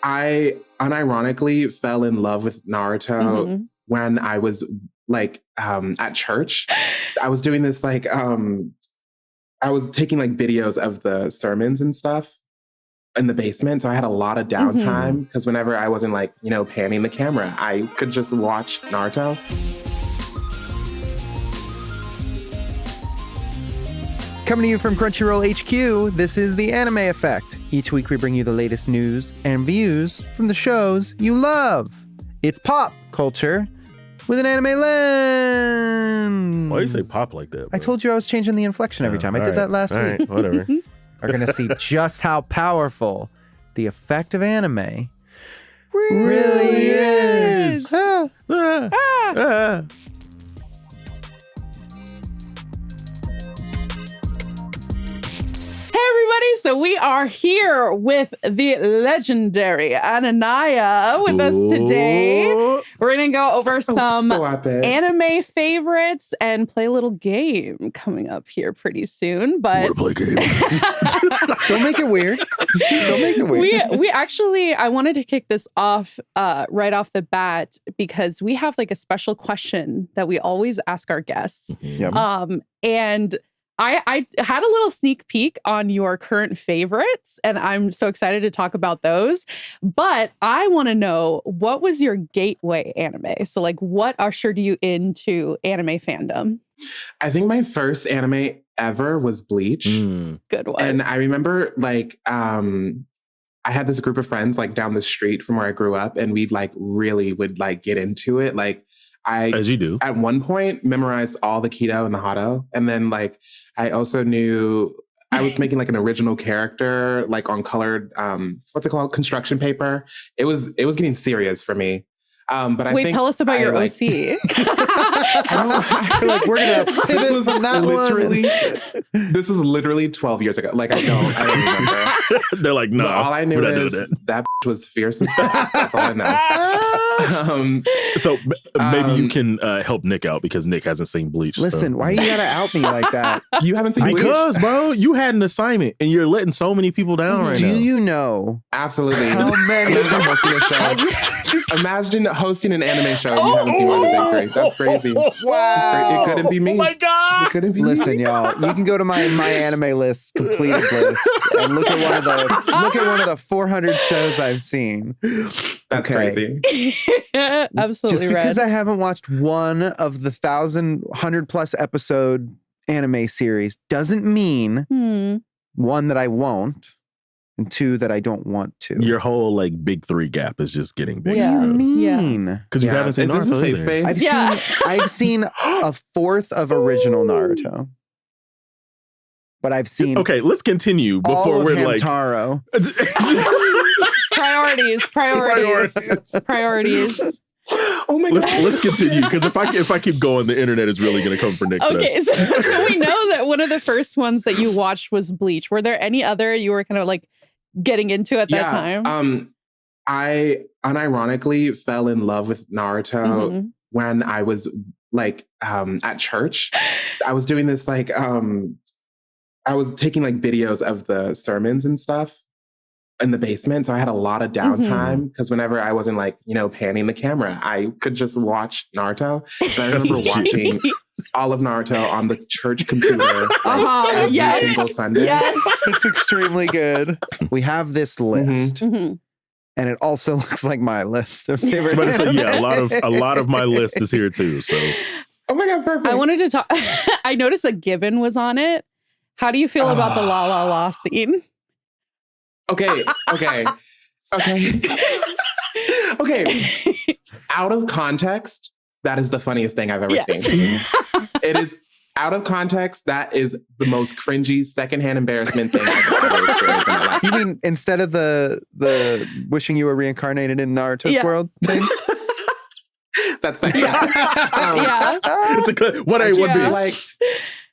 I unironically fell in love with Naruto when I was like at church. I was doing this like I was taking like videos of the sermons and stuff in the basement. So I had a lot of downtime because whenever I wasn't like, you know, panning the camera, I could just watch Naruto. Coming to you from Crunchyroll HQ, this is The Anime Effect. Each week we bring you the latest news and views from the shows you love. It's pop culture with an anime lens. Why do you say pop like that, bro? I told you I was changing the inflection every time. I did that last week. Right, whatever. Are going to see just how powerful the effect of anime really is. Hey everybody, so we are here with the legendary Anania with us today. We're going to go over some anime favorites and play a little game coming up here pretty soon. But play game. Don't make it weird. Don't make it weird. We actually, I wanted to kick this off right off the bat because we have like a special question that we always ask our guests. And I had a little sneak peek on your current favorites, and I'm so excited to talk about those. But I want to know, what was your gateway anime? So, like, what ushered you into anime fandom? I think my first anime ever was Bleach. Good one. And I remember, like, I had this group of friends, like, down the street from where I grew up, and we, like, really would, like, get into it. Like, as you do. At one point, memorized all the Kido and the Hado. And then, like, I also knew I was making, like, an original character, like, on colored, what's it called? Construction paper. It was getting serious for me. But I think tell us about your like, OC. I like, we're going to pivot from that This was literally 12 years ago. Like, I don't remember. They're like, no. All I knew is that was fierce as fuck. That's all I know. So maybe you can help Nick out because Nick hasn't seen Bleach. Listen, why do you gotta out me like that? You haven't seen Bleach? Because, bro, you had an assignment and you're letting so many people down right now. Do you know? Absolutely. How many? Imagine hosting a show. Imagine hosting an anime show and you haven't seen one of the big three. That's crazy. Wow. It couldn't be me. Oh my God. It couldn't be Listen, me. y'all, you can go to my anime list, completed list, and look at one of the 400 shows I've seen. That's crazy. Absolutely. Just because I haven't watched one of the 100+ episode anime series doesn't mean one, that I won't, and two, that I don't want to. Your whole like big three gap is just getting bigger. What do you mean? Because you haven't seen Is this a Naruto safe either. space? I've seen a fourth of original Naruto. But I've seen Okay, let's continue before all of we're like Hamtaro. Priorities. Oh my God. Let's continue because if I keep going, the internet is really going to come for Nick. Okay, so we know that one of the first ones that you watched was Bleach. Were there any other you were kind of like getting into at that time? I unironically fell in love with Naruto when I was like at church. I was doing this like I was taking like videos of the sermons and stuff in the basement. So I had a lot of downtime because whenever I wasn't like, you know, panning the camera, I could just watch Naruto. And I remember watching all of Naruto on the church computer every single Sunday. Yes. It's extremely good. We have this list. And it also looks like my list of favorite. But a lot of my list is here too. So oh my God, perfect. I wanted to talk. I noticed that Gibbon was on it. How do you feel about the La La La scene? Okay. Out of context, that is the funniest thing I've ever seen. It is out of context. That is the most cringy secondhand embarrassment thing I've ever experienced in my life. You mean instead of the wishing you were reincarnated in Naruto's world thing? That's second. it's a good what A would be like.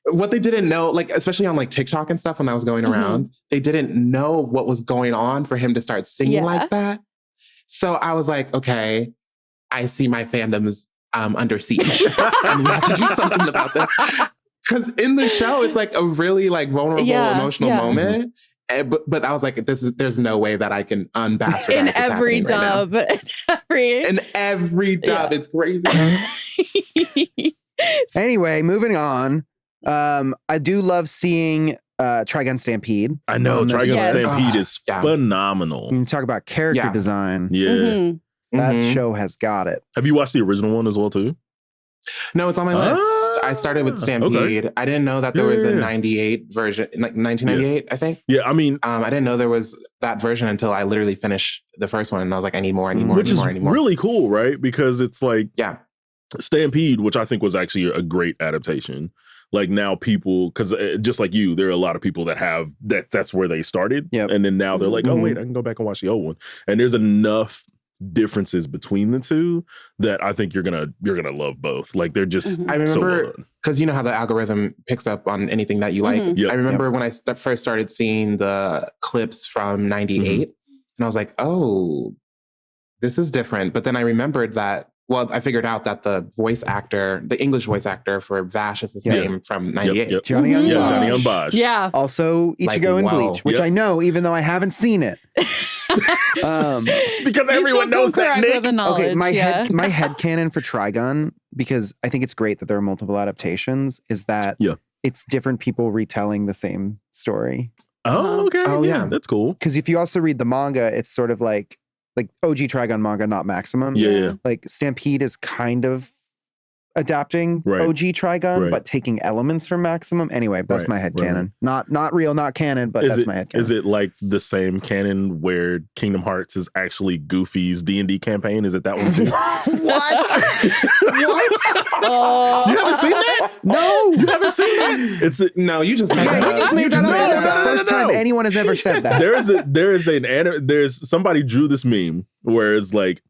What they didn't know, like, especially on like TikTok and stuff when I was going around, they didn't know what was going on for him to start singing like that. So I was like, okay, I see my fandom's under siege. And we have to do something about this. Because in the show, it's like a really like vulnerable, emotional moment. But I was like, there's no way that I can unbastardize in every dub. Right in every dub. It's crazy. Anyway, moving on. I do love seeing Trigun Stampede. I know Trigun Stampede is phenomenal. You talk about character design. Yeah. Mm-hmm. That show has got it. Have you watched the original one as well too? No, it's on my list. I started with Stampede. Okay. I didn't know that there was a 98 version, like 1998, I think. Yeah, I mean, I didn't know there was that version until I literally finished the first one, and I was like, I need more, which is really cool, right? Because it's like, Stampede, which I think was actually a great adaptation. Like now people, because just like you, there are a lot of people that have that's where they started. Yep. And then now they're like, oh, wait, I can go back and watch the old one. And there's enough differences between the two that I think you're gonna love both. Like they're just I remember because you know how the algorithm picks up on anything that you like. Yep. I remember when I first started seeing the clips from 98 and I was like, oh, this is different. But then I remembered that, well, I figured out that the English voice actor for Vash is the same from 98. Johnny Unbosh. Yeah. Also Ichigo and Bleach, which I know even though I haven't seen it. Because everyone knows that, Nick. Okay, my headcanon for Trigun, because I think it's great that there are multiple adaptations, is that it's different people retelling the same story. Oh, okay. Oh, yeah. That's cool. Because if you also read the manga, it's sort of like OG Trigun manga, not Maximum. Yeah. Like Stampede is kind of adapting OG Trigun, but taking elements from Maximum. Anyway, that's my headcanon. Not real, not canon, but that's my headcanon. Is it like the same canon where Kingdom Hearts is actually Goofy's D&D campaign? Is it that one too? What? You haven't seen that? No. You haven't seen that? No, you just made that up. You just made that up. It's the first time anyone has ever said that. There's somebody drew this meme where it's like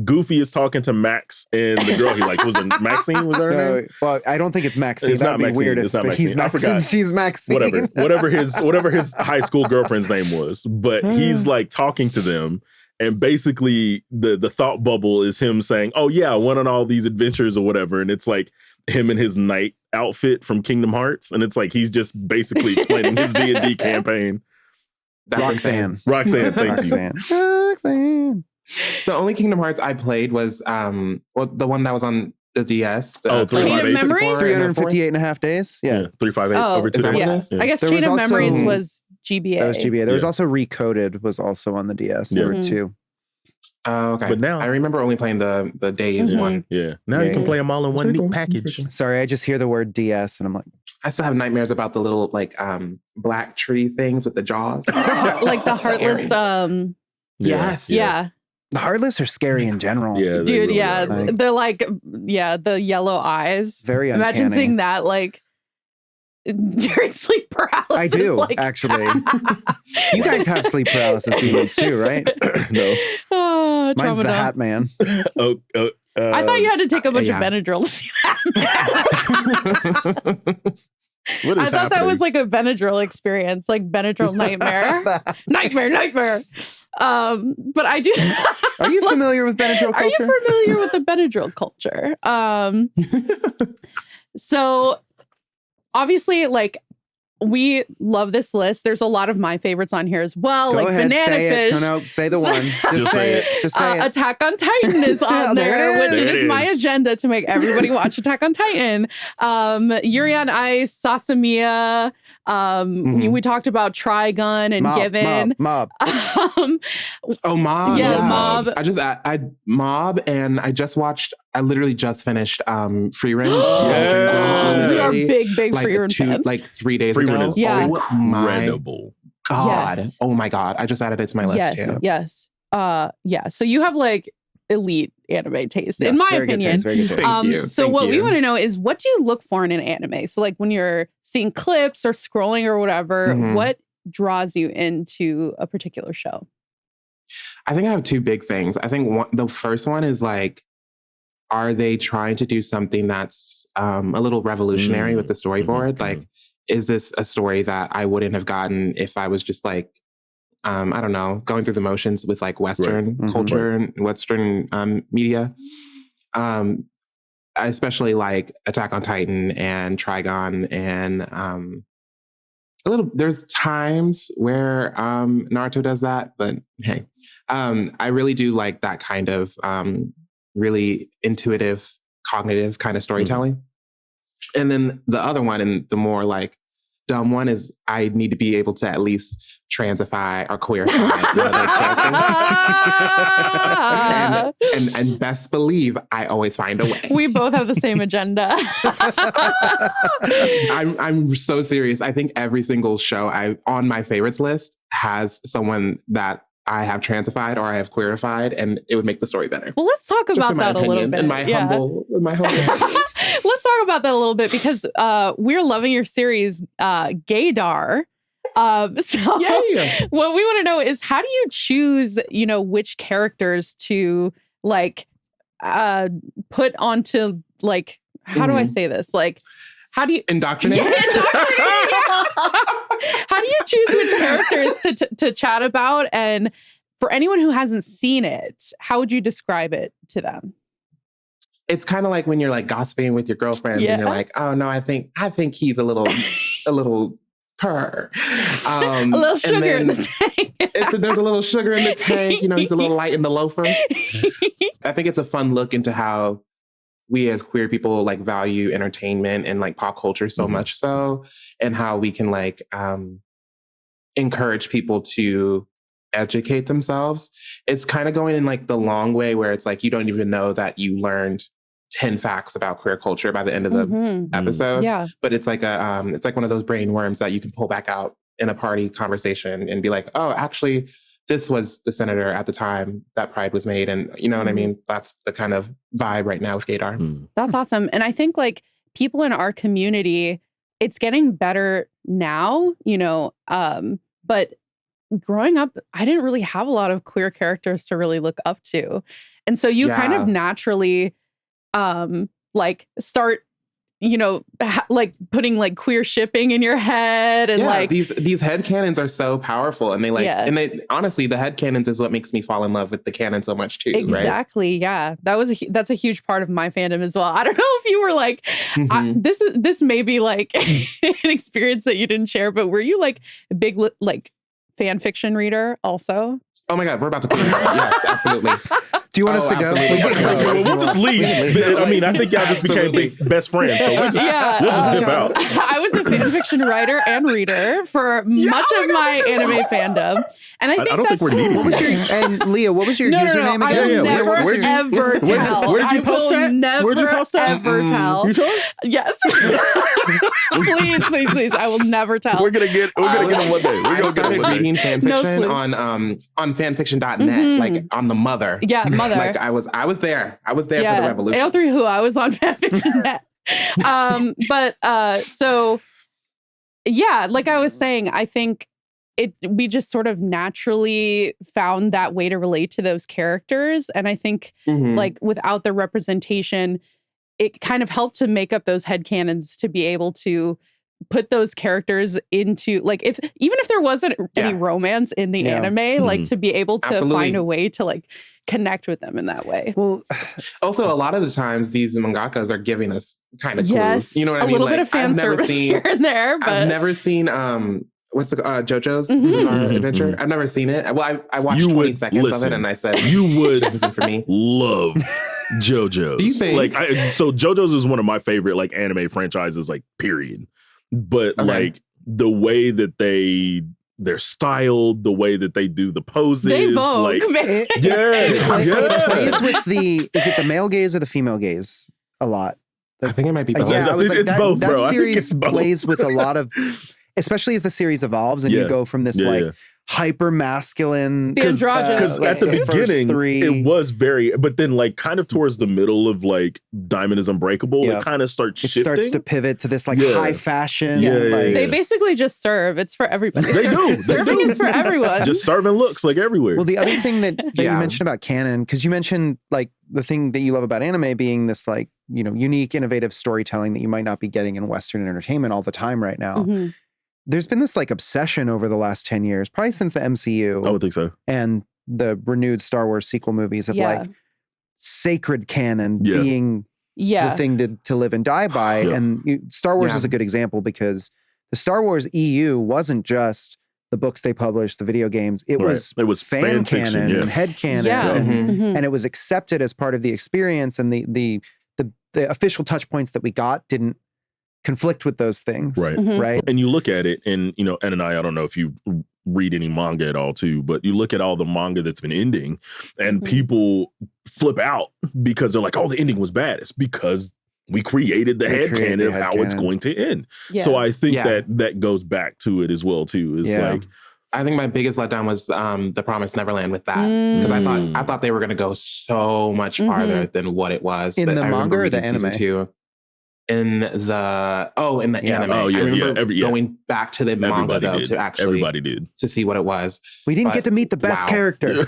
Goofy is talking to Max and the girl he liked. Was it Maxine? Was her name? Well, I don't think it's Maxine. That'd be weird if he's Maxine. She's Maxine. Whatever his high school girlfriend's name was. But he's like talking to them. And basically the thought bubble is him saying, oh yeah, I went on all these adventures or whatever. And it's like him in his knight outfit from Kingdom Hearts. And it's like he's just basically explaining his D&D campaign. That's Roxanne. Thank you. Roxanne. The only Kingdom Hearts I played was the one that was on the DS. Chain of Memories? 358 and a half days. Yeah. 358 over 2 days. I guess Chain of Memories was GBA. That was GBA. There was also Recoded was also on the DS. There were two. Oh, okay. But now I remember only playing the Days one. Yeah. Now you can play them all in one neat package. Sorry, I just hear the word DS and I'm like, I still have nightmares about the little black tree things with the jaws. Like the heartless Yes. Yeah. The Heartless are scary in general. Yeah, dude, really they're like, the yellow eyes. Very uncanny. Imagine seeing that, like, during sleep paralysis. I do, actually. You guys have sleep paralysis demons too, right? No. Oh, mine's the Hat Man. I thought you had to take a bunch of Benadryl to see that. What is I thought happening? that was like a Benadryl experience, like Benadryl nightmare. nightmare. But I do. Are you familiar with Benadryl culture? Are you familiar with the Benadryl culture? So obviously, like, we love this list. There's a lot of my favorites on here as well. Go like ahead, Banana Fish. No, say the one. Just say it. Just say it. Attack on Titan is on there, which is my agenda to make everybody watch Attack on Titan. Yuri on Ice, Sasamiya. We talked about Trigun and Given. Mob. Mob. Yeah, Mob. I Mob, and I literally just finished Friedman. We are big Friedman fans. Like 3 days ago. Yeah. Oh my God. Yes. Oh my God. I just added it to my list too. Yes. So you have like elite anime taste, in my opinion. Thank you. So what we want to know is, what do you look for in an anime? So like when you're seeing clips or scrolling or whatever, what draws you into a particular show? I think I have two big things. I think the first one is like, are they trying to do something that's a little revolutionary with the storyboard? Like, is this a story that I wouldn't have gotten if I was just like, I don't know, going through the motions with like Western culture and Western media? I especially like Attack on Titan and Trigun and There's times where Naruto does that, but hey, I really do like that kind of really intuitive, cognitive kind of storytelling. And then the other one, and the more like dumb one, is I need to be able to at least transify or queerify one of those characters. and best believe I always find a way. We both have the same agenda. I'm so serious. I think every single show on my favorites list has someone that I have transified or I have queerified, and it would make the story better. Well, let's talk about that a little bit. In my humble Let's talk about that a little bit, because we're loving your series, Gaydar. What we want to know is, how do you choose, which characters to like put onto, like, how do I say this? Like, how do you indoctrinate? How do you choose which characters to chat about? And for anyone who hasn't seen it, how would you describe it to them? It's kind of like when you're like gossiping with your girlfriends and you're like, oh no, I think he's a little purr. A little sugar in the tank. There's a little sugar in the tank. He's a little light in the loafers. I think it's a fun look into how we as queer people like value entertainment and like pop culture so much so, and how we can like encourage people to educate themselves. It's kind of going in like the long way where it's like you don't even know that you learned 10 facts about queer culture by the end of the episode. Yeah. But it's like it's like one of those brain worms that you can pull back out in a party conversation and be like, oh, actually, this was the senator at the time that Pride was made. And you know what I mean? That's the kind of vibe right now with Gaydar. That's awesome. And I think like people in our community, it's getting better now, but growing up, I didn't really have a lot of queer characters to really look up to. And so you kind of naturally like start, like putting like queer shipping in your head, and like these headcanons are so powerful, and they honestly, the headcanons is what makes me fall in love with the canon so much too. Exactly. Right? Yeah. That's a huge part of my fandom as well. I don't know if you were like, this may be like an experience that you didn't share, but were you like a big like fan fiction reader also? Oh my God, we're about to clear that. Yes, absolutely. Do you want us to go? We'll just leave. I mean, I think y'all just became best friends, so we'll just dip out. I was a fan fiction writer and reader for much of my anime fandom, and I don't think we're needed. And Leah, what was your username again? I will never ever tell. Where did you post that? Where'd you post that? Ever tell. You sure? Yes. Please. I will never tell. We're gonna get them one day. I started reading fan fiction on fanfiction.net, like on the mother. Yeah, mother. Like I was there. I was there for the revolution. AO3 Who, I was on fanfiction.net. So yeah, like I was saying, I think we just sort of naturally found that way to relate to those characters. And I think like without the representation, it kind of helped to make up those headcanons to be able to put those characters into, like, even if there wasn't any romance in the anime, like to be able to find a way to like connect with them in that way. Well, also a lot of the times these mangakas are giving us kind of clues. You know what I mean? A little bit of fan service here and there, but I've never seen what's the JoJo's Bizarre Adventure? I've never seen it. Well, I watched 20 seconds of it and I said, you would this isn't for me. Love JoJo's. Do you think? So JoJo's is one of my favorite like anime franchises, like period. But like the way that they're styled, the way that they do the poses, they Vogue, like it plays with is it the male gaze or the female gaze a lot? I think it might be both. It's both, bro. That series both. plays with a lot of, especially as the series evolves and you go from this hyper masculine, because at the beginning it was very, but then like kind of towards the middle of like Diamond is Unbreakable, it kind of starts shifting. It starts to pivot to this like high fashion. They basically just serve. It's for everybody. They do. Serving is for everyone. Just serving looks like everywhere. Well, the other thing that you mentioned about canon, because you mentioned like the thing that you love about anime being this like, unique, innovative storytelling that you might not be getting in Western entertainment all the time right now. There's been this like obsession over the last 10 years, probably since the MCU. I would think so. And the renewed Star Wars sequel movies of like sacred canon being the thing to live and die by. And Star Wars is a good example because the Star Wars EU wasn't just the books they published, the video games. It was fan canon and head canon, and it was accepted as part of the experience. And the official touch points that we got didn't conflict with those things, right? And you look at it, and Anania, I don't know if you read any manga at all too, but you look at all the manga that's been ending, and people flip out because they're like, "Oh, the ending was bad." It's because we created the headcanon of how it's going to end. Yeah. So I think that goes back to it as well too. Is like, I think my biggest letdown was The Promised Neverland with that, because I thought they were going to go so much farther than what it was. In the manga or the anime? In the anime. Oh, yeah, I remember going back to the manga though to actually to see what it was. We didn't get to meet the best character.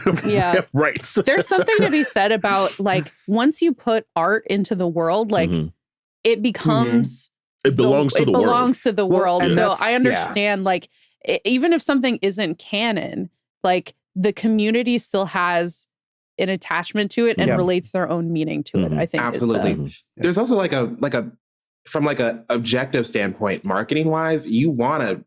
Right. There's something to be said about like once you put art into the world, like it becomes it belongs to the world. It belongs to the world. So I understand like even if something isn't canon, like the community still has an attachment to it and relates their own meaning to it. I think absolutely. There's also like a from like a objective standpoint, marketing wise, you want to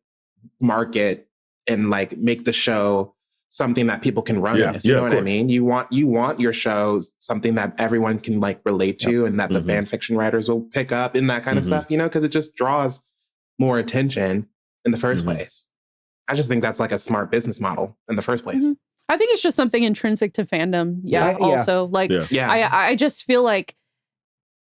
market and like make the show something that people can run with. You know what I mean? You want your show something that everyone can like relate to and that the fan fiction writers will pick up and that kind of stuff, because it just draws more attention in the first place. I just think that's like a smart business model in the first place. I think it's just something intrinsic to fandom. I just feel like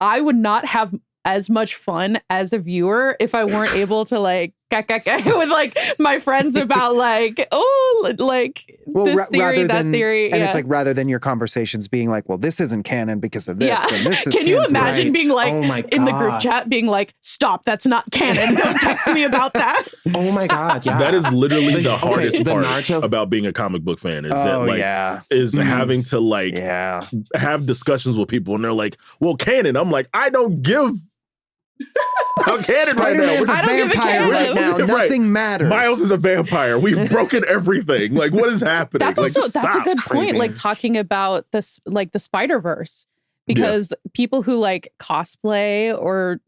I would not have as much fun as a viewer if I weren't able to like with like my friends about like, this theory, that theory. And it's like rather than your conversations being like, well, this isn't canon because of this. And this is Can you imagine being like in the group chat being like, stop, that's not canon. Don't text me about that. Oh my God. Yeah. That is literally the hardest part about being a comic book fan is having to like have discussions with people and they're like, well, canon. I'm like, I don't give I'm canon right now. Spider-Man's a vampire right now. Nothing matters. Miles is a vampire. We've broken everything. Like, what is happening? That's also that's a good point. Like talking about this, like the Spider-Verse, because people who like cosplay or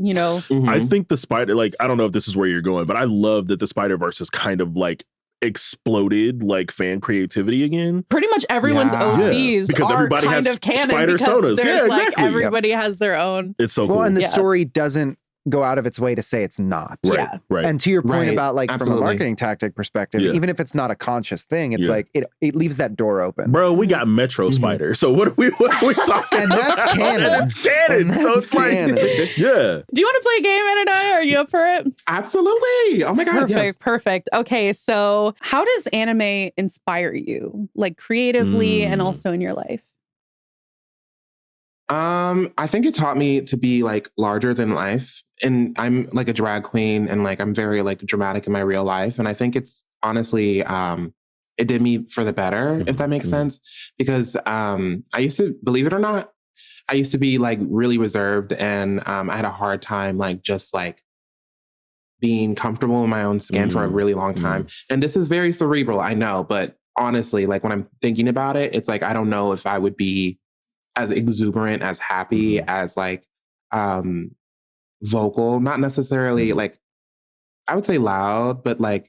I think the Spider, like, I don't know if this is where you're going, but I love that the Spider-Verse is kind of like exploded like fan creativity again. Pretty much everyone's OCs because are everybody kind has of canon spider because sodas. There's like everybody has their own. It's so cool. Well, and the story doesn't go out of its way to say it's not. Right. And to your point about like from a marketing tactic perspective, even if it's not a conscious thing, it's like it leaves that door open. Bro, we got Metro Spider. So what are we talking and that's canon. That's canon. So it's canon. Like, Do you want to play a game, Anania? Are you up for it? Absolutely. Oh my God. Perfect. Okay, so how does anime inspire you, like creatively and also in your life? I think it taught me to be like larger than life. And I'm like a drag queen and like I'm very like dramatic in my real life. And I think it's honestly it did me for the better, if that makes sense. Because I used to, believe it or not, I used to be like really reserved and I had a hard time like just like being comfortable in my own skin for a really long time. And this is very cerebral, I know, but honestly, like when I'm thinking about it, it's like I don't know if I would be as exuberant, as happy, as like vocal, not necessarily like I would say loud, but like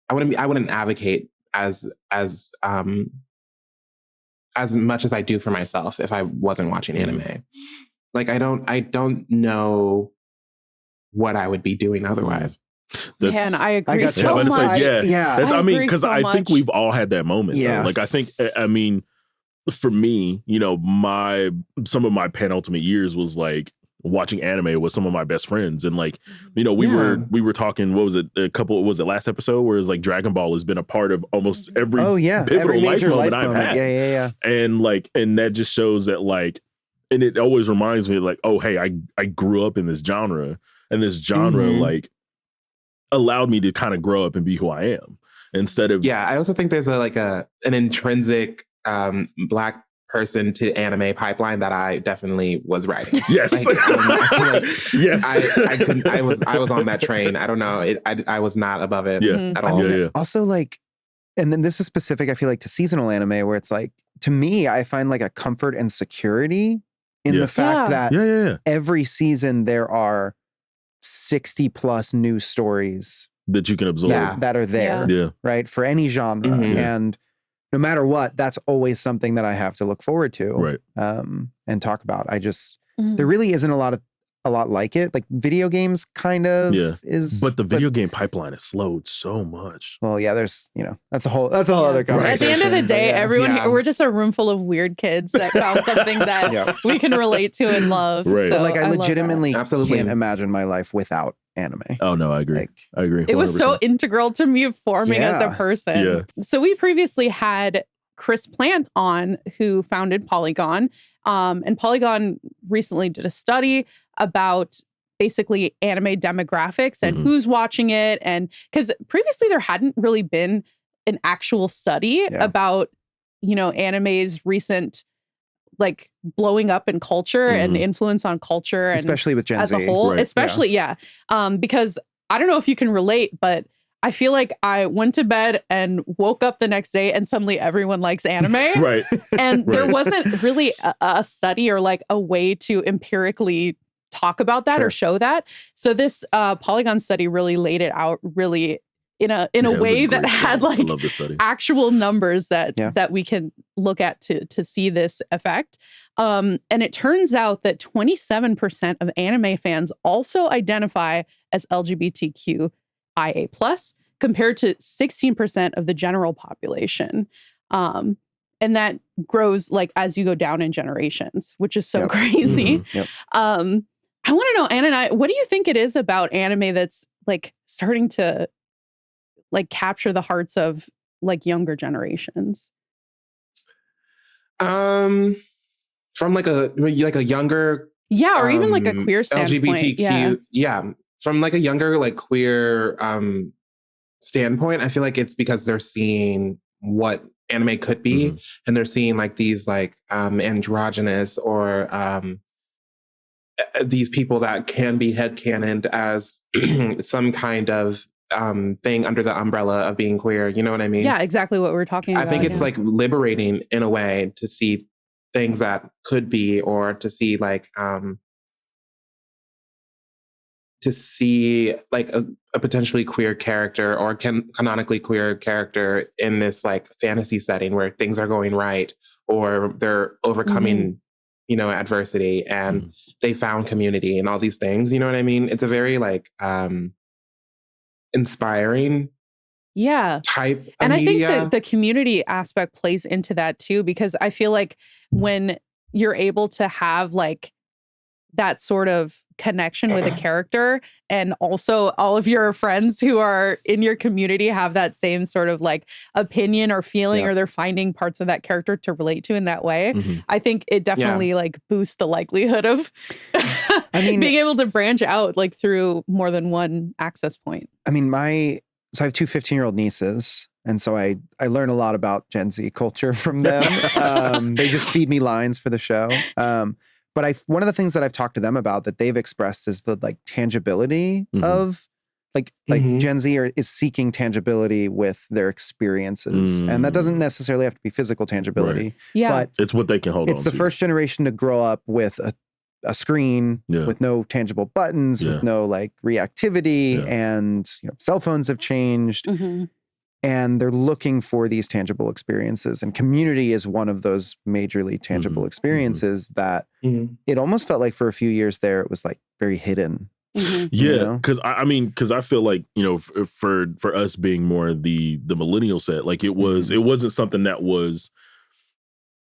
I wouldn't advocate as much as I do for myself if I wasn't watching anime. Like I don't know what I would be doing otherwise. Man, I agree so much. Like, I mean, because I think we've all had that moment. Yeah. Though. Like I think, I mean, for me, some of my penultimate years was like watching anime with some of my best friends. And like, we were talking, what was it last episode where it's like Dragon Ball has been a part of almost every pivotal life moment I've had. Yeah. And like, and that just shows that like, and it always reminds me like, oh, hey, I grew up in this genre and this genre like allowed me to kind of grow up and be who I am instead of. Yeah. I also think there's an intrinsic Black person to anime pipeline that I definitely was riding. Yes. Like, I feel like yes. I was on that train. I don't know. I was not above it at all. Yeah. Also like, and then this is specific, I feel like to seasonal anime where it's like, to me, I find like a comfort and security in the fact that every season there are 60 plus news stories that you can absorb that are there, right? For any genre. And no matter what, that's always something that I have to look forward to and talk about. I just, there really isn't a lot like it. Like video games kind of is. But the video game pipeline is slowed so much. Well, there's, that's a whole other conversation. At the end of the day, everyone here, we're just a room full of weird kids that found something that we can relate to and love. Right. So, like, I legitimately can't imagine my life without anime. Oh no, I agree. I agree. 100%. It was so integral to me forming as a person. Yeah. So we previously had Chris Plant on, who founded Polygon. And Polygon recently did a study about basically anime demographics and who's watching it. And because previously there hadn't really been an actual study about, anime's recent like blowing up in culture and influence on culture. And especially with Gen as Z. a whole, especially, because I don't know if you can relate, but I feel like I went to bed and woke up the next day and suddenly everyone likes anime. Right. And there wasn't really a study or like a way to empirically talk about that or show that. So this Polygon study really laid it out really in a way that had like actual numbers that we can look at to see this effect. And it turns out that 27% of anime fans also identify as LGBTQIA+, compared to 16% of the general population. And that grows like as you go down in generations, which is so crazy. I want to know, Anna, what do you think it is about anime that's like starting to like capture the hearts of like younger generations? From like a younger, or even like a queer standpoint. LGBTQ, from like a younger like queer standpoint, I feel like it's because they're seeing what anime could be, and they're seeing like these like androgynous or these people that can be headcanoned as some kind of thing under the umbrella of being queer. You know what I mean? Yeah, exactly what we're talking about. I think it's like liberating in a way to see things that could be, or to see like to see like a potentially queer character or canonically queer character in this like fantasy setting where things are going right, or they're overcoming adversity, and they found community and all these things. You know what I mean? It's a very like inspiring type of media. I think the community aspect plays into that too, because I feel like when you're able to have like that sort of connection with a character, and also all of your friends who are in your community have that same sort of like opinion or feeling, or they're finding parts of that character to relate to in that way. I think it definitely like boosts the likelihood of being able to branch out like through more than one access point. I mean, so I have two 15-year-old nieces, and so I learn a lot about Gen Z culture from them. They just feed me lines for the show. But one of the things that I've talked to them about that they've expressed is the like tangibility of like Gen Z is seeking tangibility with their experiences. And that doesn't necessarily have to be physical tangibility. Right. But it's what they can hold on to. It's the first generation to grow up with a screen with no tangible buttons, with no like reactivity, and cell phones have changed. And they're looking for these tangible experiences. And community is one of those majorly tangible experiences that it almost felt like for a few years there, it was like very hidden. Yeah, because I feel like, for us being more the millennial set, like it wasn't something that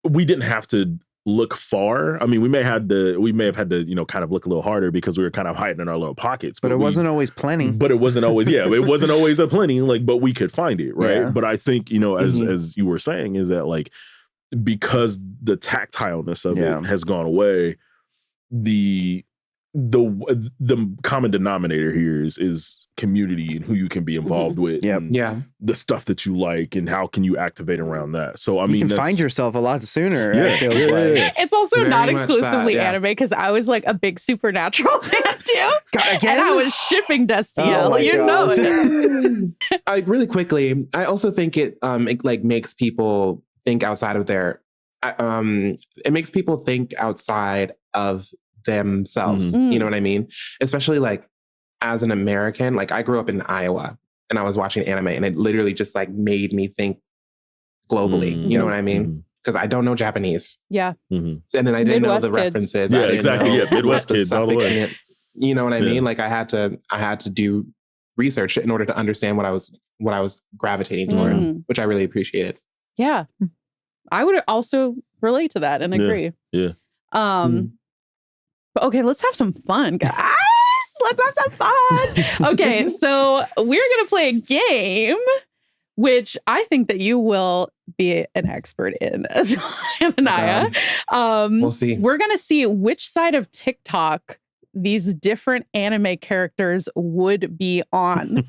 we didn't have to look far. I mean, we may have had to, kind of look a little harder because we were kind of hiding in our little pockets. But it wasn't always plenty. But it wasn't always, it wasn't always a plenty, like, but we could find it, right? Yeah. But I think, as you were saying, is that like, because the tactileness of it has gone away, the common denominator here is community and who you can be involved with. The stuff that you like and how can you activate around that. So I mean, you can find yourself a lot sooner. It's also very not exclusively anime, because I was like a big Supernatural fan too. And I was shipping Destiel. Really quickly, I also think it like makes people think outside of their it makes people think outside of themselves. You know what I mean? Especially like as an American, like I grew up in Iowa and I was watching anime and it literally just like made me think globally. You know what I mean? Because I don't know Japanese. Yeah. And then I didn't know the references. Yeah, exactly. Yeah, Midwest kids all the way. You know what I mean? Like I had to do research in order to understand what I was gravitating towards, which I really appreciated. Yeah. I would also relate to that and agree. Yeah. But okay, let's have some fun, guys. Let's have some fun. Okay, so we're going to play a game, which I think that you will be an expert in, Anania. We'll see. We're going to see which side of TikTok these different anime characters would be on.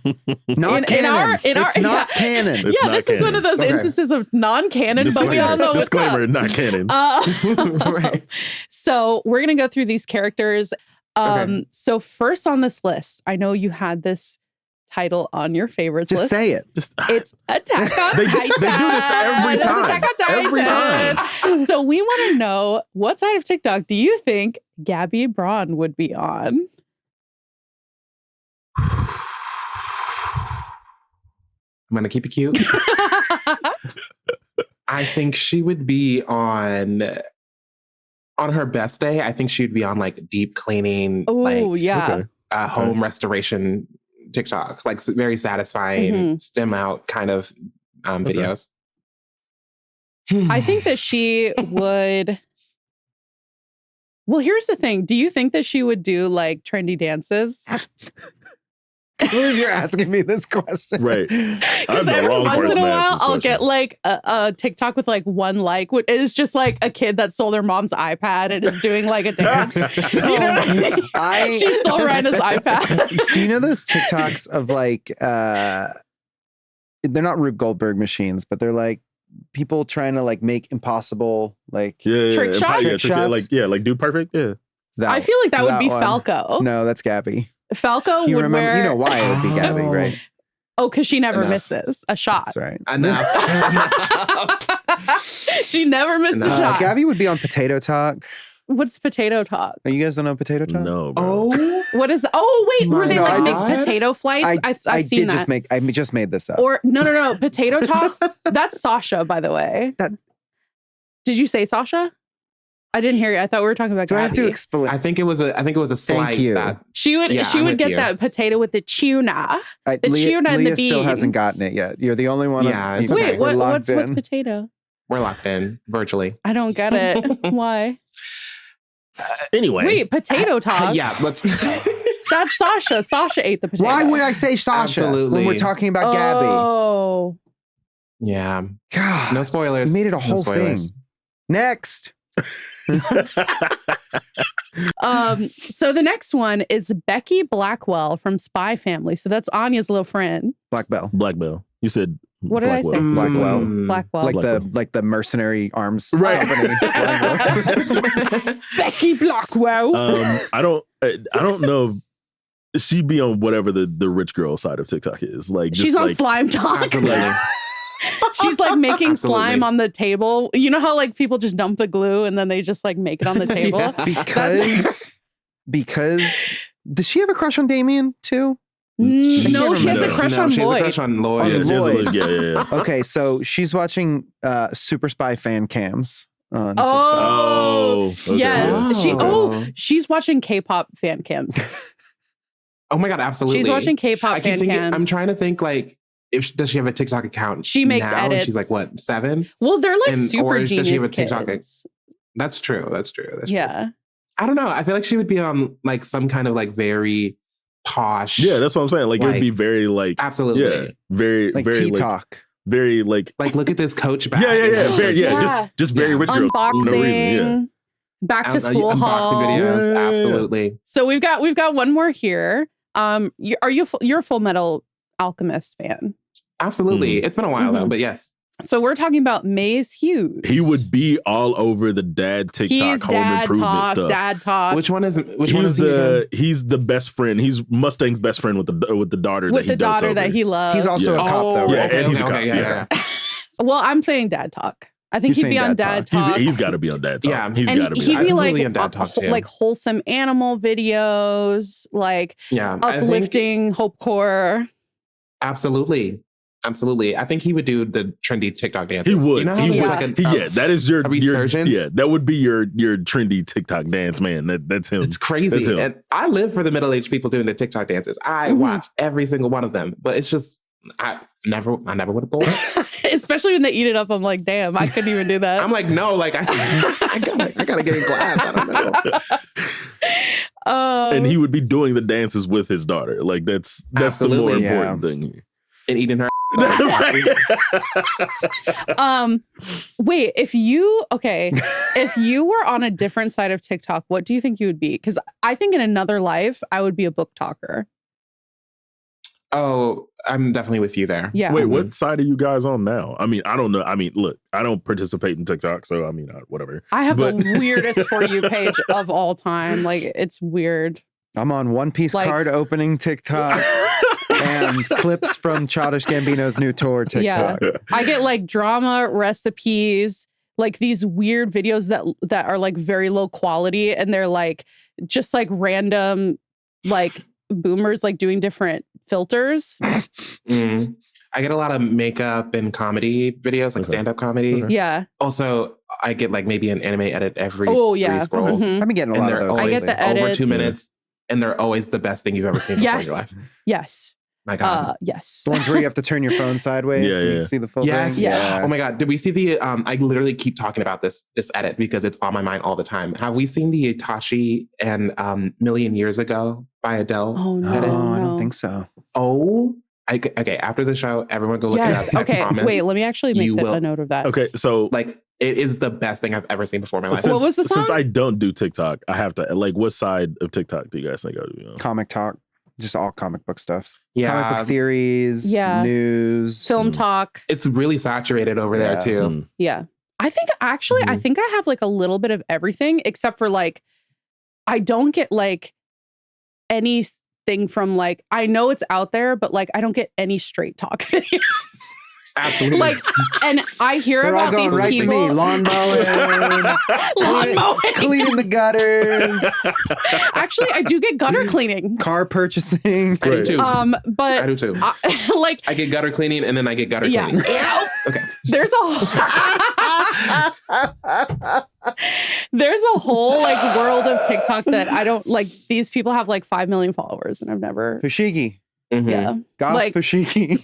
Not canon. It's not canon. Yeah, this is one of those instances of non-canon, but we all know what's up. Disclaimer, not canon. Right. So we're going to go through these characters. So first on this list, I know you had this title on your favorites list. Just say it. It's Attack on Titan. They do this every time. Attack on Titan. Every time. So we want to know, what side of TikTok do you think Gabby Braun would be on? I'm going to keep it cute. I think she would be on her best day. I think she'd be on like deep cleaning, home restoration TikTok, like very satisfying, stem out kind of videos. I think that she would. Well, here's the thing. Do you think that she would do like trendy dances? I believe you're asking me this question. Right. Because every once in a while, I'll get like a TikTok with like one like. It is just like a kid that stole their mom's iPad and is doing like a dance. Do you know what I mean? She stole Ryan's iPad. Do you know those TikToks of like, they're not Rube Goldberg machines, but they're like people trying to like make impossible like trick shots? Like do perfect. Yeah. I feel like that would be one. Falco. No, that's Gabby. Falco would wear... You know why it would be Gabby, right? Oh, because she never misses a shot. That's right. Enough. She never missed a shot. Gabby would be on Potato Talk. What's Potato Talk? Oh, you guys don't know Potato Talk? No, bro. Oh. What is... Oh, wait. Were they like make potato flights? I've seen that. I just made this up. Or, no. Potato Talk? That's Sasha, by the way. Did you say Sasha? I didn't hear you. I thought we were talking about Gabby. I have to explain? I think it was a slide. Thank you. That she would get that potato with the tuna. Tuna and the beans. Leah still hasn't gotten it yet. You're the only one. Yeah. Wait, okay. what's with potato? We're locked in virtually. I don't get it. Why? Anyway. Wait, Potato Talk. Yeah, let's. That's Sasha. Sasha ate the potato. Why would I say Sasha when we're talking about Gabby? Oh. Yeah. God. No spoilers. You made it a whole thing. Next. So the next one is Becky Blackwell from Spy Family. So that's Anya's little friend. Black Bell. You said what did Blackwell. I say? Blackwell. Like the mercenary arms right. company. Becky Blackwell. I don't know if she'd be on whatever the rich girl side of TikTok is. Like she's on Slime Talk. Absolutely. She's like making slime on the table. You know how like people just dump the glue and then they just like make it on the table? Because does she have a crush on Damien too? No, she has a crush on Lloyd. She has a crush on Lloyd. Yeah. Okay, so she's watching Super Spy fan cams on TikTok. Oh, okay. Yes. She's watching K-pop fan cams. Oh my God, absolutely. She's watching K-pop fan cams. I'm trying to think like, does she have a TikTok account? She makes now? edits. She's like, what, 7? Well, they're like super genius does she have a kids. TikTok? That's true. Yeah. I don't know. I feel like she would be on like some kind of like very posh. Yeah, that's what I'm saying. Like it would be very like absolutely. Yeah, very like very T-talk. Very like look at this Coach bag. Yeah. Very just very rich girl. Unboxing. For no reason. Back to school haul. Unboxing videos. Absolutely. So we've got one more here. You're a Full Metal Alchemist fan? Absolutely. It's been a while though, but yes. So we're talking about Maze Hughes. He would be all over the dad TikTok home improvement stuff. Dad talk. Which one is he again? He's the best friend. He's Mustang's best friend with the daughter with the daughter that he loves. He's also a cop though. Yeah, right? and he's a cop. Yeah. Well, I'm saying dad talk. I think he'd be on Dad Talk. He's got to be on Dad Talk. Yeah, he's got to be. He'd be like on Dad Talk too. Like wholesome animal videos, like uplifting hope core. Absolutely. I think he would do the trendy TikTok dances. He would. You know, he would. like that is your resurgence. That would be your trendy TikTok dance, man. That's him. It's crazy. Him. And I live for the middle-aged people doing the TikTok dances. I watch every single one of them, but it's just I never would have thought. Especially when they eat it up, I'm like, damn, I couldn't even do that. I'm like, no, like I gotta get in class. I don't know. And he would be doing the dances with his daughter. Like that's the more important thing here. And eating her. Wait, if you were on a different side of TikTok, what do you think you would be? Because I think in another life, I would be a book talker. Oh, I'm definitely with you there. Yeah. Wait, what side are you guys on now? I mean, I don't know. I mean, look, I don't participate in TikTok, so I mean, whatever. I have the weirdest For You page of all time. Like, it's weird. I'm on One Piece card opening TikTok and clips from Childish Gambino's new tour TikTok. Yeah. I get like drama recipes, like these weird videos that are like very low quality, and they're like just like random like boomers like doing different filters. I get a lot of makeup and comedy videos, like stand-up comedy. Yeah. Also, I get like maybe an anime edit every 3 scrolls. I've been getting a lot of those. I get the edits. Over 2 minutes, and they're always the best thing you've ever seen before in your life. Yes. My God. Yes. The ones where you have to turn your phone sideways so you see the full thing. Yeah. Oh my God. Did we see the, I literally keep talking about this edit because it's on my mind all the time. Have we seen the Itachi and Million Years Ago by Adele? Oh no. edit? I don't think so. Oh, okay. After the show, everyone go look it up. Okay. Wait, let me actually make a note of that. Okay. So like, it is the best thing I've ever seen before in my life. What was the song? Since I don't do TikTok, I have to, like, what side of TikTok do you guys think I do? Comic talk. Just all comic book stuff. Yeah. Comic book theories, news. Film talk. It's really saturated over there too. Yeah. I think actually, I think I have like a little bit of everything except for like, I don't get like anything from like, I know it's out there, but like, I don't get any straight talk videos. Absolutely. Like, and I hear They're about all going these right people. to me. Lawn mowing. Cleaning the gutters. Actually, I do get gutter cleaning. Car purchasing. I do too. But I do too. I get gutter cleaning and then I get gutter cleaning. Yeah. Okay. There's a whole like world of TikTok that I don't like. These people have like 5 million followers, and I've never. Fushigi. Yeah. God, like, Fushigi.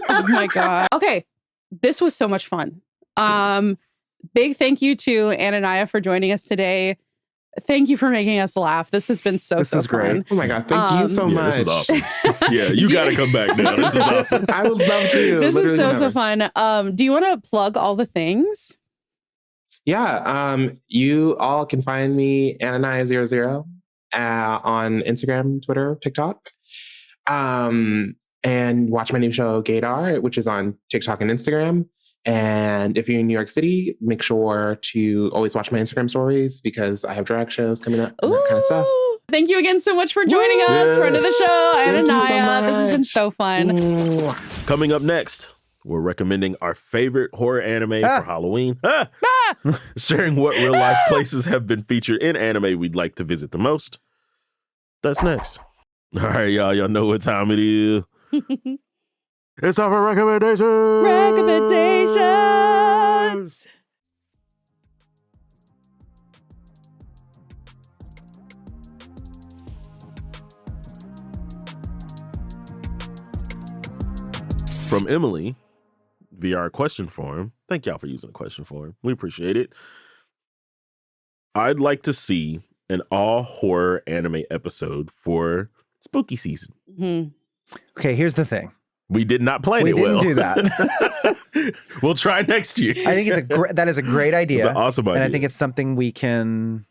Oh my God. Okay. This was so much fun. Big thank you to Anania for joining us today. Thank you for making us laugh. This has been so great. fun. Oh my God. Thank you so much. This is awesome. Yeah, you got to come back now. This is awesome. I would love to. This is so fun. Do you want to plug all the things? Yeah. You all can find me Anania00 on Instagram, Twitter, TikTok. And watch my new show, Gaydar, which is on TikTok and Instagram. And if you're in New York City, make sure to always watch my Instagram stories because I have drag shows coming up and that kind of stuff. Thank you again so much for joining us, friend of the show, Anania. This has been so fun. Coming up next, we're recommending our favorite horror anime for Halloween. Sharing what real life places have been featured in anime we'd like to visit the most. That's next. All right, y'all. Y'all know what time it is. It's time for recommendations. Recommendations. From Emily via our question form. Thank y'all for using the question form. We appreciate it. I'd like to see an all horror anime episode for spooky season. Okay, here's the thing. We did not plan it well. We didn't do that. We'll try next year. I think that is a great idea. It's an awesome idea. And I think it's something we can.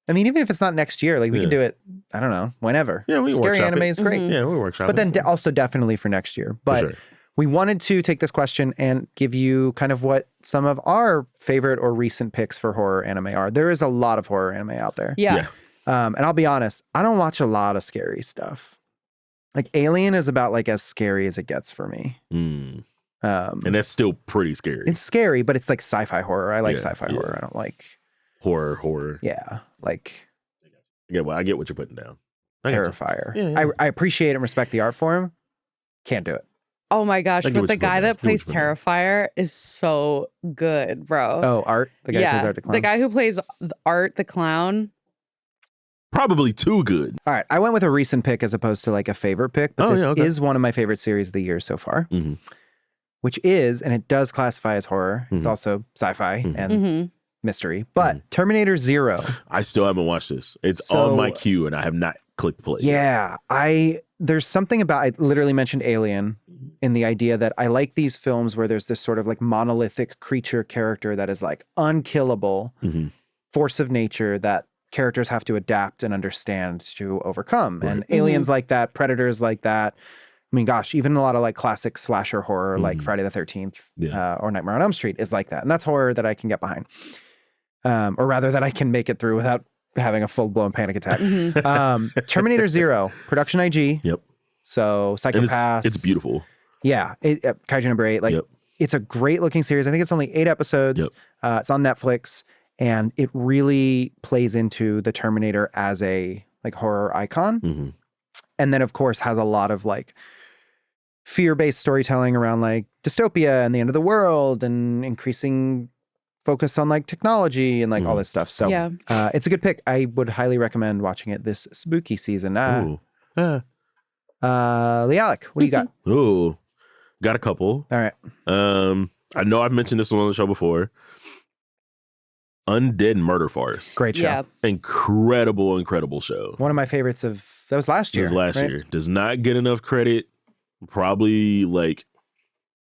I mean, even if it's not next year, like we can do it. I don't know, whenever. Yeah, we Scary workshop anime it. is great. Yeah, we workshop. But then also definitely for next year. But we wanted to take this question and give you kind of what some of our favorite or recent picks for horror anime are. There is a lot of horror anime out there. Yeah. And I'll be honest, I don't watch a lot of scary stuff. Like Alien is about like as scary as it gets for me. And that's still pretty scary. It's scary, but it's like sci-fi horror. I like sci-fi horror. I don't like horror. Yeah, like I get what you're putting down. Terrifier. Yeah. I appreciate and respect the art form. Can't do it. Oh my gosh, but the guy that plays Terrifier is so good, bro. Oh, Art? The guy who plays Art the Clown? The guy who plays Art the Clown. Probably too good. All right. I went with a recent pick as opposed to like a favorite pick, but this is one of my favorite series of the year so far, which is, and it does classify as horror. It's also sci-fi and mystery, but Terminator Zero. I still haven't watched this. It's on my queue and I have not clicked play. Yeah. There's something about, I literally mentioned Alien in the idea that I like these films where there's this sort of like monolithic creature character that is like unkillable force of nature that characters have to adapt and understand to overcome. Right. And Aliens like that, Predators like that. I mean, gosh, even a lot of like classic slasher horror like Friday the 13th or Nightmare on Elm Street is like that. And that's horror that I can get behind. Or rather that I can make it through without having a full-blown panic attack. Terminator Zero, production IG. Yep. So Psychopaths. It's beautiful. Yeah. Kaiju number 8. Like, it's a great looking series. I think it's only 8 episodes. It's on Netflix. And it really plays into the Terminator as a like horror icon. And then, of course, has a lot of like fear-based storytelling around like dystopia and the end of the world and increasing focus on like technology and like all this stuff. So it's a good pick. I would highly recommend watching it this spooky season. LeAlec, what do you got? Ooh, got a couple. All right. I know I've mentioned this one on the show before. Undead Murder Farce. Great show. Yeah. Incredible show. One of my favorites that was last year. Year. Does not get enough credit. Probably like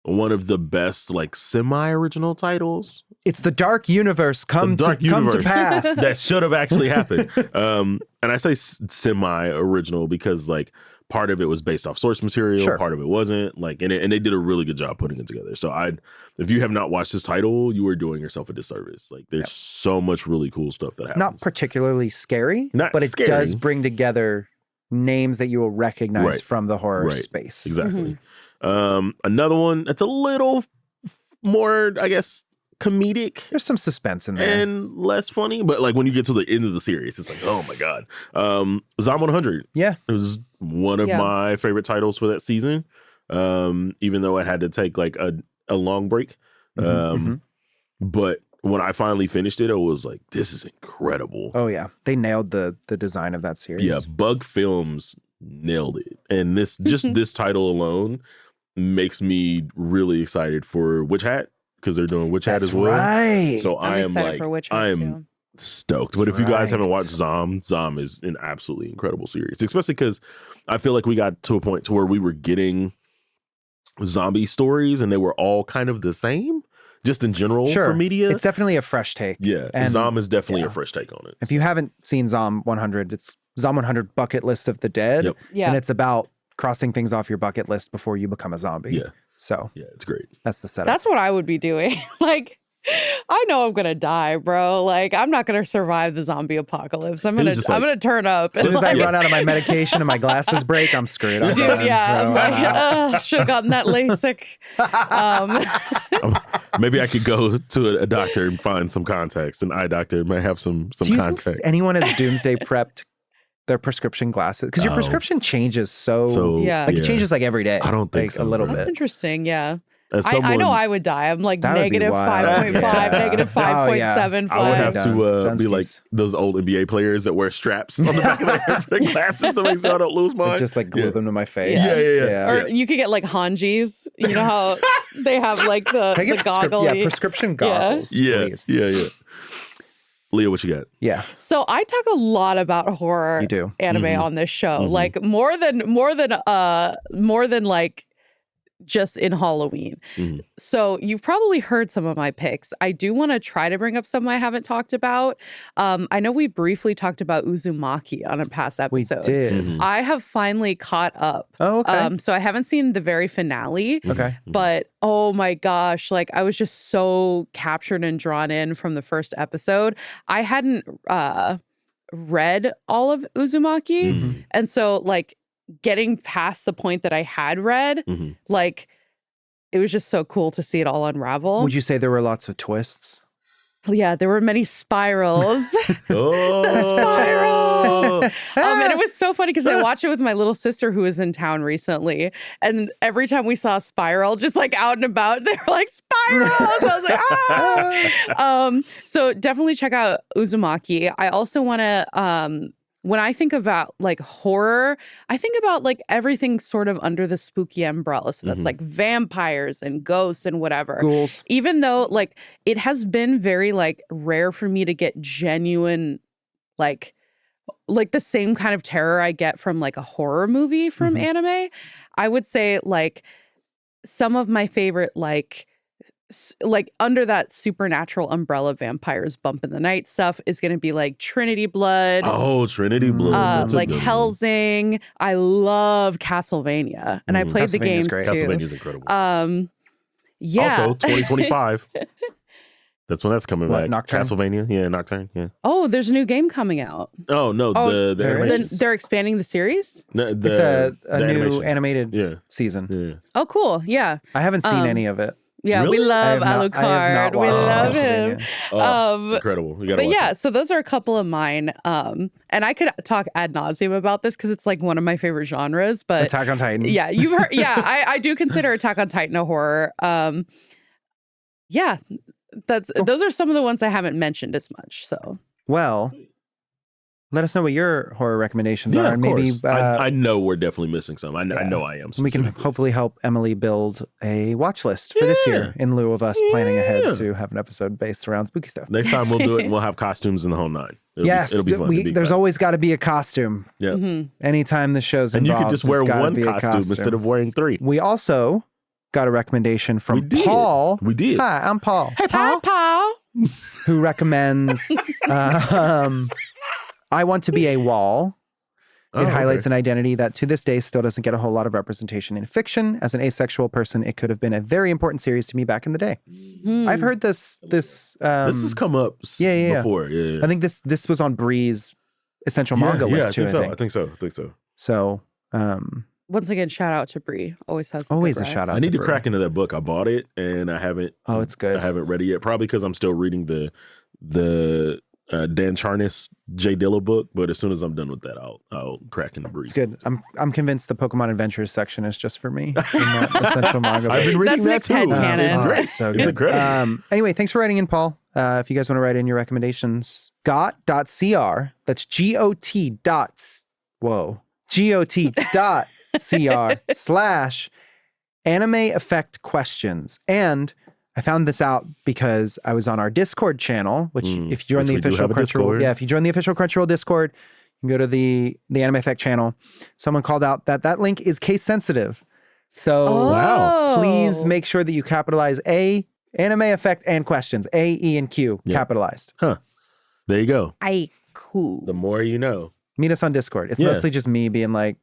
one of the best like semi-original titles. It's the dark universe come to pass. That should have actually happened. And I say semi-original because like part of it was based off source material, part of it wasn't. Like, and they did a really good job putting it together. So if you have not watched this title, you are doing yourself a disservice. Like, there's so much really cool stuff that happens. Not particularly scary, but it does bring together names that you will recognize from the horror space. Exactly. Another one that's a little more, I guess, comedic. There's some suspense in there. And less funny, but like when you get to the end of the series, it's like, oh my God. Zom 100. Yeah. It was one of my favorite titles for that season. Even though it had to take like a long break. But when I finally finished it, I was like, this is incredible. Oh yeah. They nailed the design of that series. Yeah, Bug Films nailed it. And this title alone makes me really excited for Witch Hat. Because they're doing Witch Hat as well. Right. So I'm stoked. But if you guys haven't watched Zom is an absolutely incredible series. Especially because I feel like we got to a point to where we were getting zombie stories and they were all kind of the same. Just in general for media. It's definitely a fresh take. Yeah. And Zom is definitely a fresh take on it. If you haven't seen Zom 100, it's Zom 100 Bucket List of the Dead. Yep. Yeah. And it's about crossing things off your bucket list before you become a zombie. Yeah. So yeah, it's great. That's the setup. That's what I would be doing. Like, I know I'm gonna die, bro. Like, I'm not gonna survive the zombie apocalypse. I'm gonna turn up. As soon as I run out of my medication and my glasses break, I'm screwed. I'm done, should have gotten that LASIK. Maybe I could go to a doctor and find some context. An eye doctor might have some context. Think anyone has doomsday prepped their prescription glasses? Because your prescription changes it changes like every day. I don't think so. A little bit. That's interesting. Yeah. I know I would die. I'm like negative 5.5, negative 5.75. I would have to be like those old NBA players that wear straps on the back of their glasses to make sure I don't lose mine. Just like glue them to my face. Yeah. Or you could get like Hanjis. You know how they have like the goggles. Yeah, prescription goggles. Yeah. Leah, what you got? Yeah. So I talk a lot about horror anime on this show. Like more than like just in Halloween. So you've probably heard some of my picks. I do want to try to bring up some I haven't talked about. I know we briefly talked about Uzumaki on a past episode. We did. I have finally caught up. Oh, okay. So I haven't seen the very finale. Okay. But oh my gosh, like I was just so captured and drawn in from the first episode. I hadn't read all of Uzumaki. And so like getting past the point that I had read, like it was just so cool to see it all unravel. Would you say there were lots of twists? Yeah, there were many spirals. Oh. The spirals. And it was so funny because I watched it with my little sister who was in town recently. And every time we saw a spiral, just like out and about, they were like, spirals. I was like, ah. So definitely check out Uzumaki. I also want to, when I think about like horror, I think about like everything sort of under the spooky umbrella. So that's like vampires and ghosts and whatever. Ghouls. Even though like it has been very like rare for me to get genuine like the same kind of terror I get from like a horror movie from anime. I would say like some of my favorite like under that supernatural umbrella vampires bump in the night stuff is going to be like Trinity Blood. Oh, Trinity Blood. Like Hellsing. I love Castlevania. And I played the games too. Castlevania's incredible. Yeah. Also, 2025. That's when that's coming back. Nocturne? Castlevania. Yeah, Nocturne. Yeah. Oh, there's a new game coming out. Oh, no. The animation. They're expanding the series? It's a new animated season. Yeah. Oh, cool. Yeah. I haven't seen any of it. Yeah, Really? we love Alucard. We love him. Incredible. You gotta but watch yeah, it. so those are a couple of mine. And I could talk ad nauseum about this because it's like one of my favorite genres. But Attack on Titan. Yeah, you've heard. Yeah, I do consider Attack on Titan a horror. Yeah, those are some of the ones I haven't mentioned as much. So well. Let us know what your horror recommendations are. And maybe I know we're definitely missing some. I know I am. We can hopefully help Emily build a watch list for this year in lieu of us planning ahead to have an episode based around spooky stuff. Next time we'll do it and we'll have costumes in the whole nine. It'll be fun. There's always got to be a costume. Yeah. Anytime the show's involved, and you can just wear one costume instead of wearing three. We also got a recommendation from Paul. We did. Hi, I'm Paul. Hey, Paul. Hi, Paul. Who recommends I Want to Be a Wall. It highlights an identity that to this day still doesn't get a whole lot of representation in fiction. As an asexual person, it could have been a very important series to me back in the day. I've heard this has come up before. Yeah. I think this was on Bree's essential manga list too. I think so. So once again, shout out to Bree. Always has a shout out. I need to crack into that book. I bought it and I haven't. Oh, it's good. I haven't read it yet. Probably because I'm still reading the Dan Charnas J Dilla book, but as soon as I'm done with that, I'll crack into Bree. It's good. I'm convinced the Pokemon Adventures section is just for me in that essential manga. I've been reading that too. It's great. So good. It's incredible. Anyway, thanks for writing in, Paul. If you guys want to write in your recommendations, got.cr. That's got.cr/anime effect questions. And I found this out because I was on our Discord channel, which if you join the official Crunchyroll, if you join the official Crunchyroll Discord, you can go to the Anime Effect channel. Someone called out that link is case sensitive. So please make sure that you capitalize A, Anime Effect, and questions. A, E, and Q capitalized. Huh. There you go. Cool. The more you know. Meet us on Discord. It's mostly just me being like,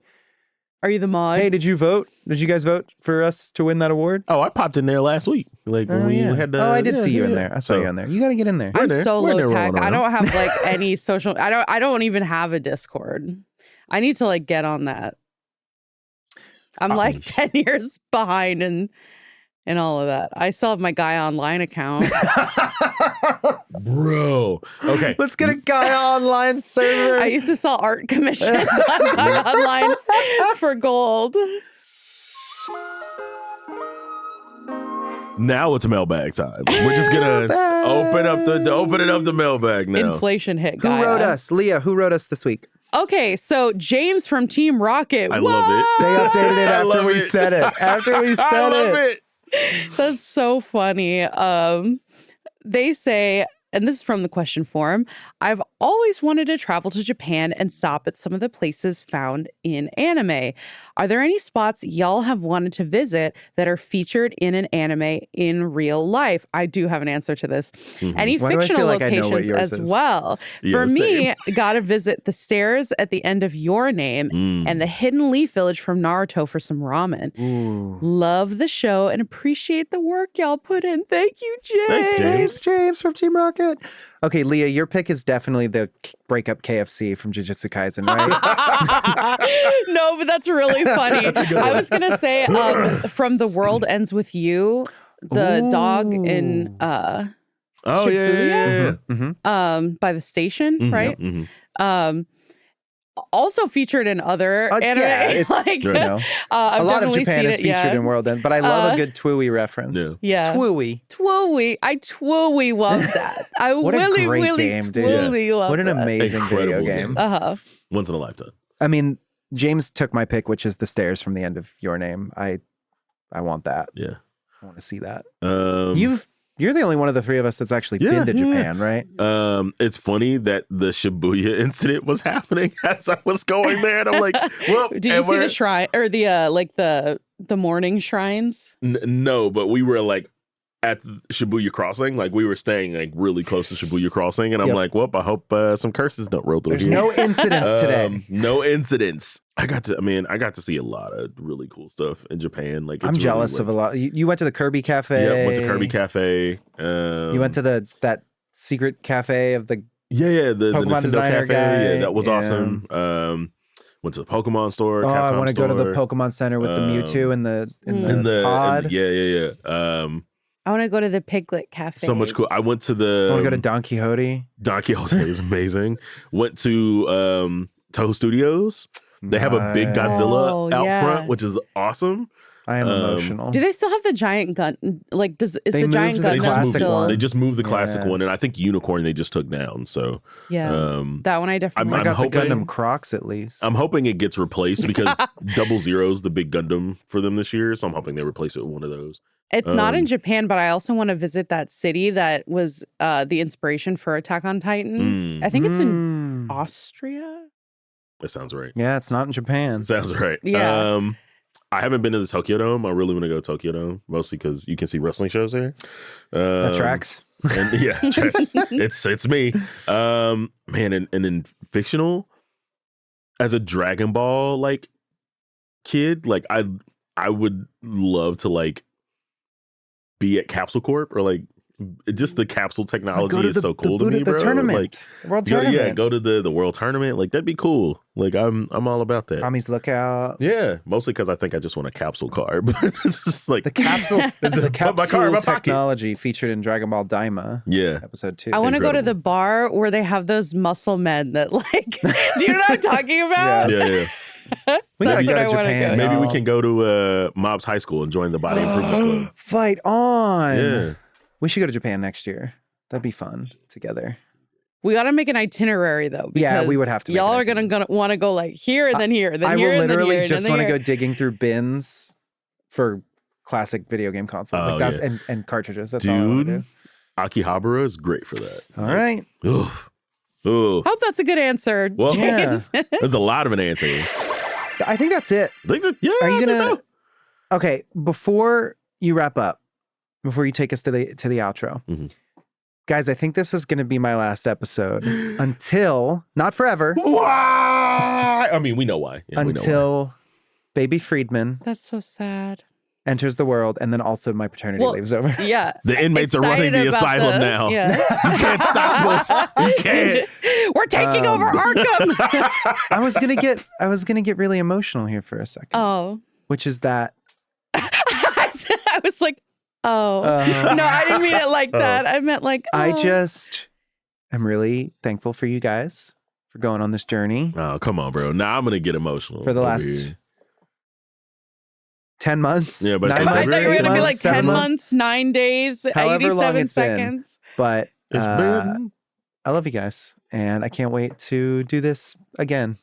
are you the mod? Hey, did you vote? Did you guys vote for us to win that award? Oh, I popped in there last week. Like when we had the. Oh, I did see you in there. I saw you in there. You got to get in there. I'm so low tech. I don't have like any social. I don't even have a Discord. I need to like get on that. I'm like 10 years behind and all of that. I still have my Guy Online account. Bro. Okay. Let's get a Guy Online server. I used to sell art commissions on Guy Online for gold. Now it's mailbag time. We're just gonna open it up the mailbag now. Inflation hit, Gaia. Who wrote us? Leah, who wrote us this week? Okay, so James from Team Rocket. I love it. They updated it after we said it. After we said I love it. That's so funny. They say, and this is from the question form, I've always wanted to travel to Japan and stop at some of the places found in anime. Are there any spots y'all have wanted to visit that are featured in an anime in real life? I do have an answer to this. Any fictional locations as well. For me, gotta visit the stairs at the end of Your Name and the Hidden Leaf Village from Naruto for some ramen. Love the show and appreciate the work y'all put in. Thank you, James. Thanks, James. Thanks, James from Team Rocket. Okay, Leah, your pick is definitely the breakup KFC from Jujutsu Kaisen, right? No, but that's really funny. I was going to say from The World Ends With You, the dog in Shibuya, by the station, right? Also featured in other anime. Yeah, it's, like, you know, a lot of Japan is featured in World End, but I love a good Twooey reference. Yeah. Twooey. I Twooey love that. I what really, a great really game, Twooey love What an amazing Incredible video game. Once in a lifetime. I mean, James took my pick, which is the stairs from the end of Your Name. I want that. Yeah. I want to see that. You're the only one of the three of us that's actually been to Japan, right? It's funny that the Shibuya incident was happening as I was going there, and I'm like, "Well, did you see the shrine or the like the morning shrines?" No, but we were like at Shibuya Crossing, like we were staying like really close to Shibuya Crossing, and I'm like, "Well, I hope some curses don't roll through." There's here. no incidents today. No incidents. I got to see a lot of really cool stuff in Japan. Like, I'm jealous of a lot. You went to the Kirby Cafe. Yeah, went to Kirby Cafe. You went to that secret cafe of the the Pokemon Nintendo designer Cafe. guy. Yeah, that was awesome. Went to the Pokemon store. Oh, Capcom I want to go to the store. Pokemon Center with the Mewtwo in the pod. Yeah. I want to go to the Piglet Cafe. So much cool. I went to the. I want to go to Don Quixote. Don Quixote is amazing. Went to Toho Studios. They have a big Godzilla out front, which is awesome. I am emotional. Do they still have the giant gun? Like, is the giant gun still? They just moved the classic one, and I think Unicorn they just took down. So that one I definitely. I got the Gundam Crocs at least. I'm hoping it gets replaced because 00's the big Gundam for them this year. So I'm hoping they replace it with one of those. It's not in Japan, but I also want to visit that city that was the inspiration for Attack on Titan. I think it's in Austria. That sounds right. Yeah, it's not in Japan. Sounds right. Yeah. I haven't been to the Tokyo Dome. I really want to go to Tokyo Dome, mostly because you can see wrestling shows there. That tracks. And, it's me. Man, and in fictional, as a Dragon Ball like kid, like I would love to like be at Capsule Corp or like just the capsule technology is so cool to me, bro. The tournament, like, the world tournament. Yeah, go to the world tournament. Like that'd be cool. Like I'm all about that. Tommy's Lookout. Yeah, mostly because I think I just want a capsule car. But it's just like the capsule my car in my technology featured in Dragon Ball Daima. Yeah, episode 2. I want to go to the bar where they have those muscle men that like. Do you know what I'm talking about? Yeah. We gotta go to Japan. Maybe we can go to Mob's High School and join the Body Improvement Club. Fight on! Yeah. We should go to Japan next year. That'd be fun together. We got to make an itinerary though. Yeah, we would have to. Y'all are gonna want to go like here and then here, then here. I will and then literally here, just want to go digging through bins for classic video game consoles like that and cartridges. That's all I want to do. Akihabara is great for that. All right. Oof. Hope that's a good answer. Well, there's a lot of an answer. I think that's it. Are you gonna? So. Okay, before you wrap up, before you take us to the outro, guys, I think this is going to be my last episode until not forever. Why? I mean, we know why. Yeah, until baby Friedman. That's so sad. Enters the world, and then also my paternity leave's over. Yeah, the inmates are running the asylum now. Yeah. You can't stop us. You can't. We're taking over Arkham. I was gonna get really emotional here for a second. Oh, which is that I was like, no, I didn't mean it like that. I meant like I am really thankful for you guys for going on this journey. Oh, come on, bro. Now I'm gonna get emotional for the last 10 months. Yeah, but I thought you were gonna be like 10 months, 9 days, 87 seconds. But I love you guys, and I can't wait to do this again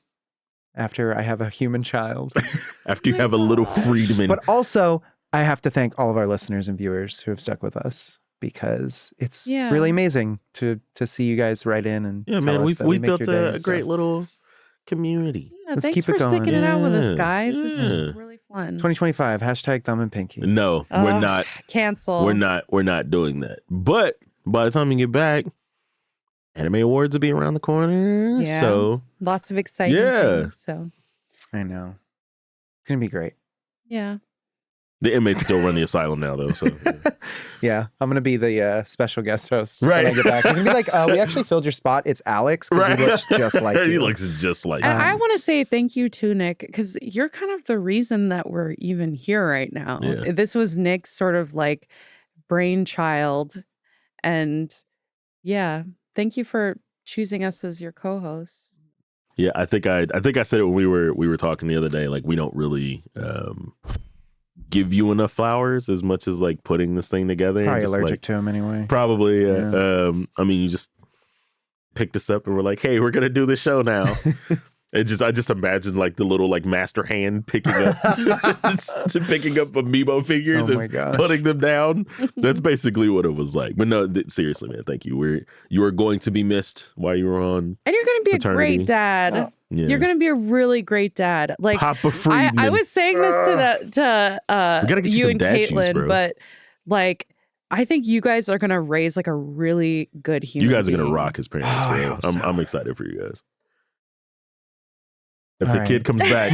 after I have a human child. After you have a little Friedman. But also, I have to thank all of our listeners and viewers who have stuck with us, because it's really amazing to see you guys write in and tell us that we've built a great little community. Yeah, thanks for sticking it out with us, guys. This is really fun. 2025 #Thumb and Pinky. No, we're not. Cancel. We're not doing that. But by the time you get back, Anime Awards will be around the corner. Yeah. So lots of exciting things. So I know. It's gonna be great. Yeah. The inmates still run the asylum now, though. So yeah, I'm gonna be the special guest host right. when I get back. I'm gonna be like, we actually filled your spot. It's Alex because he looks just like you. He looks just like you. And I want to say thank you to Nick because you're kind of the reason that we're even here right now. Yeah. This was Nick's sort of like brainchild, and yeah, thank you for choosing us as your co-hosts. Yeah, I think I said it when we were talking the other day. Like, we don't really give you enough flowers as much as like putting this thing together. Probably allergic to him anyway. Probably. Yeah. I mean, you just picked us up and we're like, hey, we're gonna do the show now. I just imagine like the little like master hand picking up amiibo figures and putting them down. That's basically what it was like. But no, seriously, man, thank you. You are going to be missed while you were on, and you're going to be paternity. A great dad. Oh. Yeah. You're going to be a really great dad. Like Papa Friedman. I was saying this to you and Caitlin, shoes, but like I think you guys are going to raise like a really good human. You guys are being. going to rock his parents, bro. I'm excited for you guys. If the kid comes back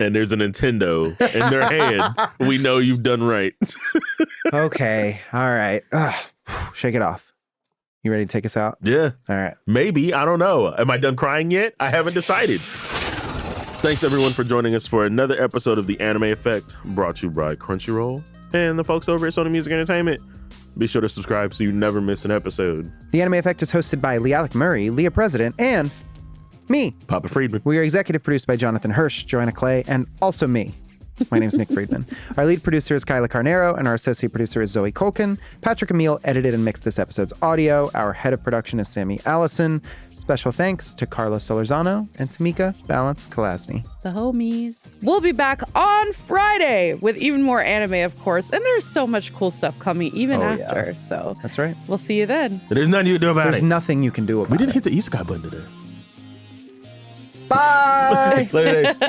and there's a Nintendo in their hand, we know you've done right. Okay. All right. Shake it off. You ready to take us out? Yeah. All right. Maybe. I don't know. Am I done crying yet? I haven't decided. Thanks, everyone, for joining us for another episode of The Anime Effect, brought to you by Crunchyroll and the folks over at Sony Music Entertainment. Be sure to subscribe so you never miss an episode. The Anime Effect is hosted by LeAlec Murray, Leah President, and me, Papa Friedman. We are executive produced by Jonathan Hirsch, Joanna Clay, and also me. My name is Nick Friedman. Our lead producer is Kyla Carnero, and our associate producer is Zoe Colkin. Patrick Emile edited and mixed this episode's audio. Our head of production is Sammy Allison. Special thanks to Carlos Solorzano and Tamika Balance Kalasny. The homies. We'll be back on Friday with even more anime, of course. And there's so much cool stuff coming even after. Yeah. So that's right. We'll see you then. There's nothing you can do about it. There's nothing you can do about it. We didn't hit the Isekai button today. Bye. Later days.